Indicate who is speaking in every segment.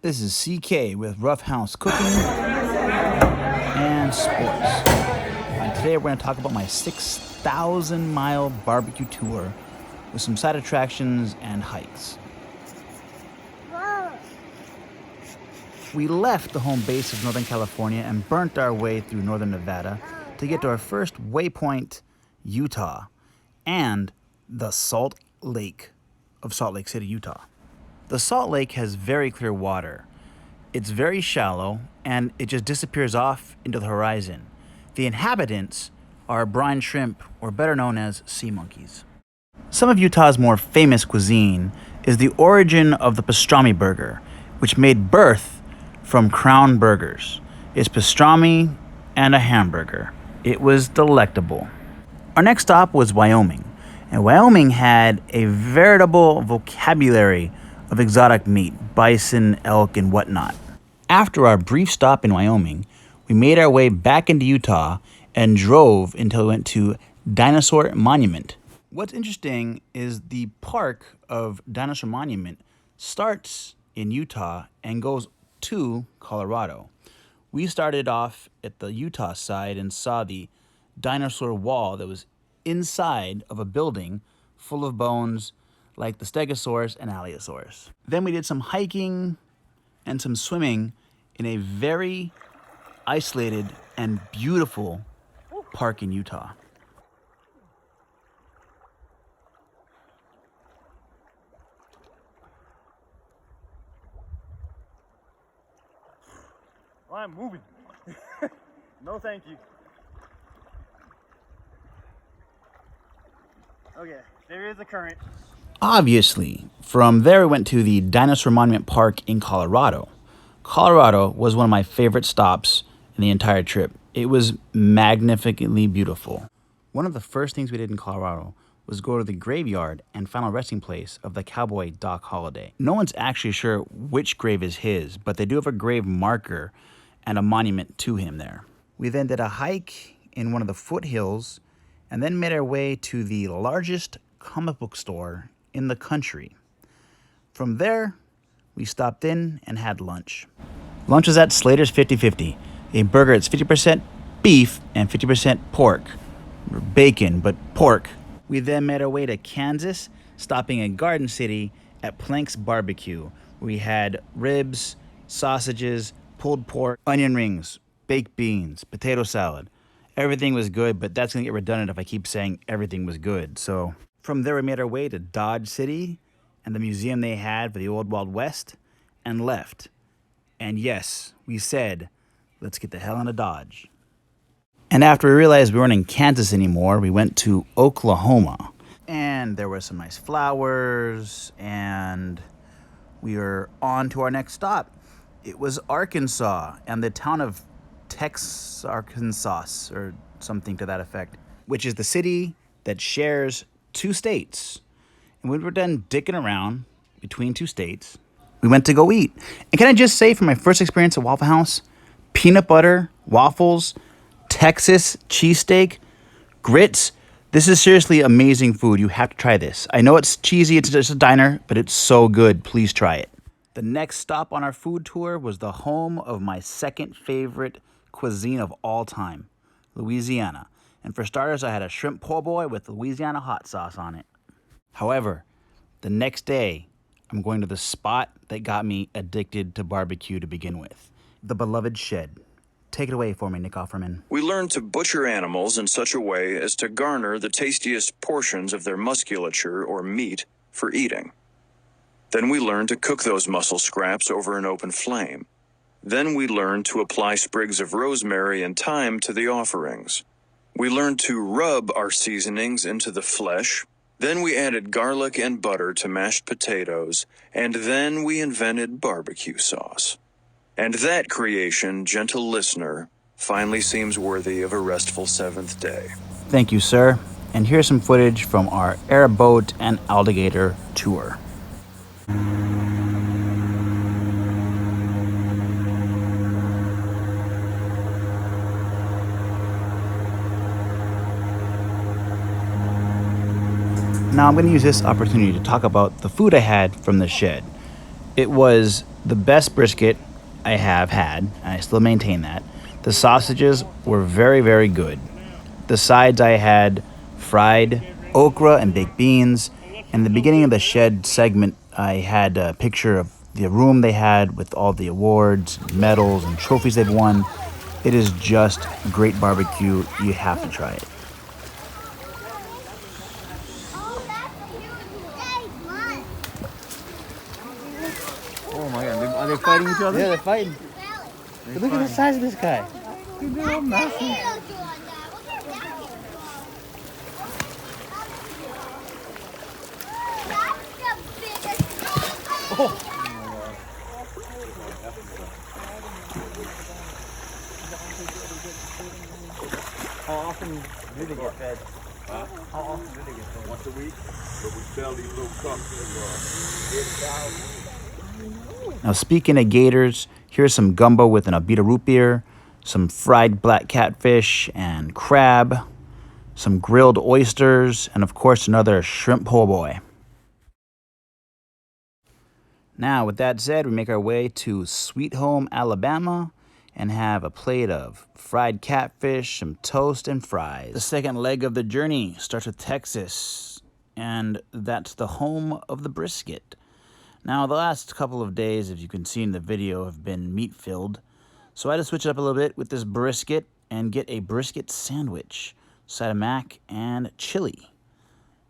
Speaker 1: This is CK with Rough House Cooking and Sports. And today we're going to talk about my 6,000 mile barbecue tour with some side attractions and hikes. We left the home base of Northern California and burnt our way through Northern Nevada to get to our first waypoint, Utah, and the Salt Lake of Salt Lake City, Utah. The Salt Lake has very clear water. It's very shallow, and it just disappears off into the horizon. The inhabitants are brine shrimp, or better known as sea monkeys. Some of Utah's more famous cuisine is the origin of the pastrami burger, which made birth from Crown Burgers. It's pastrami and a hamburger. It was delectable. Our next stop was Wyoming, and Wyoming had a veritable vocabulary of exotic meat, bison, elk, and whatnot. After our brief stop in Wyoming, we made our way back into Utah and drove until we went to Dinosaur Monument. What's interesting is the park of Dinosaur Monument starts in Utah and goes to Colorado. We started off at the Utah side and saw the dinosaur wall that was inside of a building full of bones like the Stegosaurus and Allosaurus. Then we did some hiking and some swimming in a very isolated and beautiful park in Utah.
Speaker 2: I'm moving. No, thank you. Okay, there is a current.
Speaker 1: Obviously, from there we went to the Dinosaur Monument Park in Colorado. Colorado was one of my favorite stops in the entire trip. It was magnificently beautiful. One of the first things we did in Colorado was go to the graveyard and final resting place of the cowboy Doc Holliday. No one's actually sure which grave is his, but they do have a grave marker and a monument to him there. We then did a hike in one of the foothills and then made our way to the largest comic book store in the country. From there, we stopped in and had lunch. Lunch was at Slater's 50/50, a burger that's 50% beef and 50% pork, or bacon, but pork. We then made our way to Kansas, stopping in Garden City at Plank's Barbecue. We had ribs, sausages, pulled pork, onion rings, baked beans, potato salad. Everything was good, but that's gonna get redundant if I keep saying everything was good. So from there, we made our way to Dodge City and the museum they had for the Old Wild West and left. And yes, we said, let's get the hell out of Dodge. And after we realized we weren't in Kansas anymore, we went to Oklahoma. And there were some nice flowers, and we were on to our next stop. It was Arkansas and the town of Arkansas, or something to that effect, which is the city that shares two states. And when we were done dicking around between two states, we went to go eat. And can I just say, for my first experience at Waffle House, peanut butter, waffles, Texas cheesesteak, grits, this is seriously amazing food. You have to try this. I know it's cheesy, it's just a diner, but it's so good. Please try it. The next stop on our food tour was the home of my second favorite cuisine of all time, Louisiana. And for starters, I had a shrimp po' boy with Louisiana hot sauce on it. However, the next day, I'm going to the spot that got me addicted to barbecue to begin with, the beloved shed. Take it away for me, Nick Offerman.
Speaker 3: We learned to butcher animals in such a way as to garner the tastiest portions of their musculature or meat for eating. Then we learned to cook those muscle scraps over an open flame. Then we learned to apply sprigs of rosemary and thyme to the offerings. We learned to rub our seasonings into the flesh. Then we added garlic and butter to mashed potatoes, and then we invented barbecue sauce. And that creation, gentle listener, finally seems worthy of a restful seventh day.
Speaker 1: Thank you, sir. And here's some footage from our airboat and alligator tour. Now I'm going to use this opportunity to talk about the food I had from the shed. It was the best brisket I have had, and I still maintain that. The sausages were very, very good. The sides I had fried okra and baked beans. In the beginning of the shed segment, I had a picture of the room they had with all the awards, medals, and trophies they've won. It is just great barbecue. You have to try it.
Speaker 2: Oh my god, are they fighting each other?
Speaker 4: Yeah, they're fighting. Look at the size of this guy.
Speaker 2: They're all massive. How often do they get fed? How often do they get fed?
Speaker 5: Once a week, but we sell these little cups of
Speaker 1: Now, speaking of gators, here's some gumbo with an Abita root beer, some fried black catfish and crab, some grilled oysters, and of course another shrimp po' boy. Now, with that said, we make our way to Sweet Home, Alabama, and have a plate of fried catfish, some toast, and fries. The second leg of the journey starts with Texas, and that's the home of the brisket. Now, the last couple of days, as you can see in the video, have been meat-filled, so I had to switch it up a little bit with this brisket and get a brisket sandwich, side of mac, and chili.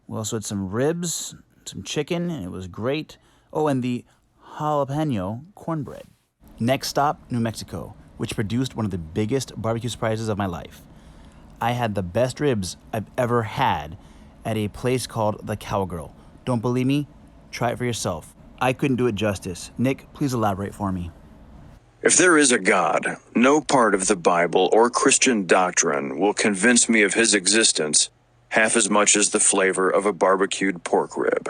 Speaker 1: We also had some ribs, some chicken, and it was great. Oh, and the jalapeno cornbread. Next stop, New Mexico, which produced one of the biggest barbecue surprises of my life. I had the best ribs I've ever had at a place called The Cowgirl. Don't believe me? Try it for yourself. I couldn't do it justice. Nick, please elaborate for me.
Speaker 3: If there is a God, no part of the Bible or Christian doctrine will convince me of his existence half as much as the flavor of a barbecued pork rib.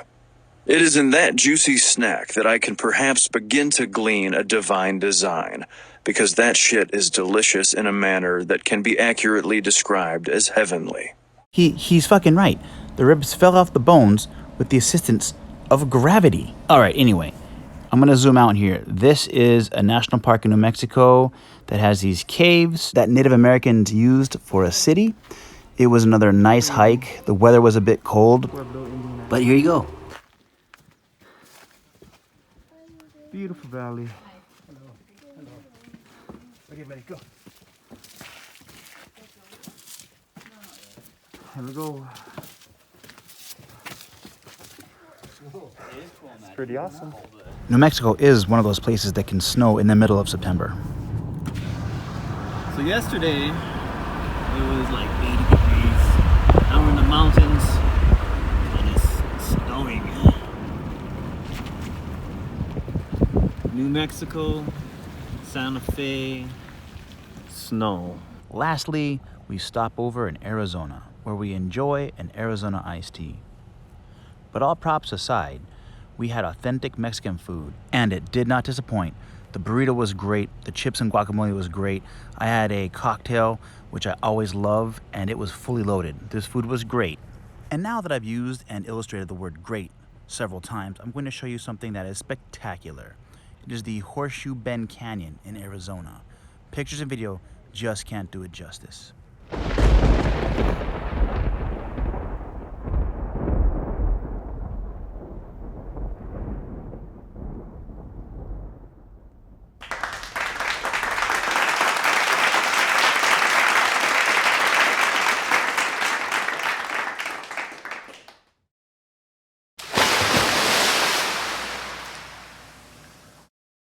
Speaker 3: It is in that juicy snack that I can perhaps begin to glean a divine design, because that shit is delicious in a manner that can be accurately described as heavenly.
Speaker 1: He's fucking right. The ribs fell off the bones with the assistance of gravity. All right, anyway, I'm gonna zoom out here. This is a national park in New Mexico that has these caves that Native Americans used for a city. It was another nice hike. The weather was a bit cold, but here you go.
Speaker 2: Beautiful valley. Hello. Okay, buddy, go. Here we go. It's pretty awesome.
Speaker 1: New Mexico is one of those places that can snow in the middle of September.
Speaker 2: So yesterday, it was like 80 degrees. Now we're in the mountains, and it's snowing. New Mexico, Santa Fe, snow.
Speaker 1: Lastly, we stop over in Arizona, where we enjoy an Arizona iced tea. But all props aside, we had authentic Mexican food, and it did not disappoint. The burrito was great, the chips and guacamole was great. I had a cocktail, which I always love, and it was fully loaded. This food was great. And now that I've used and illustrated the word great several times, I'm going to show you something that is spectacular. It is the Horseshoe Bend Canyon in Arizona. Pictures and video just can't do it justice.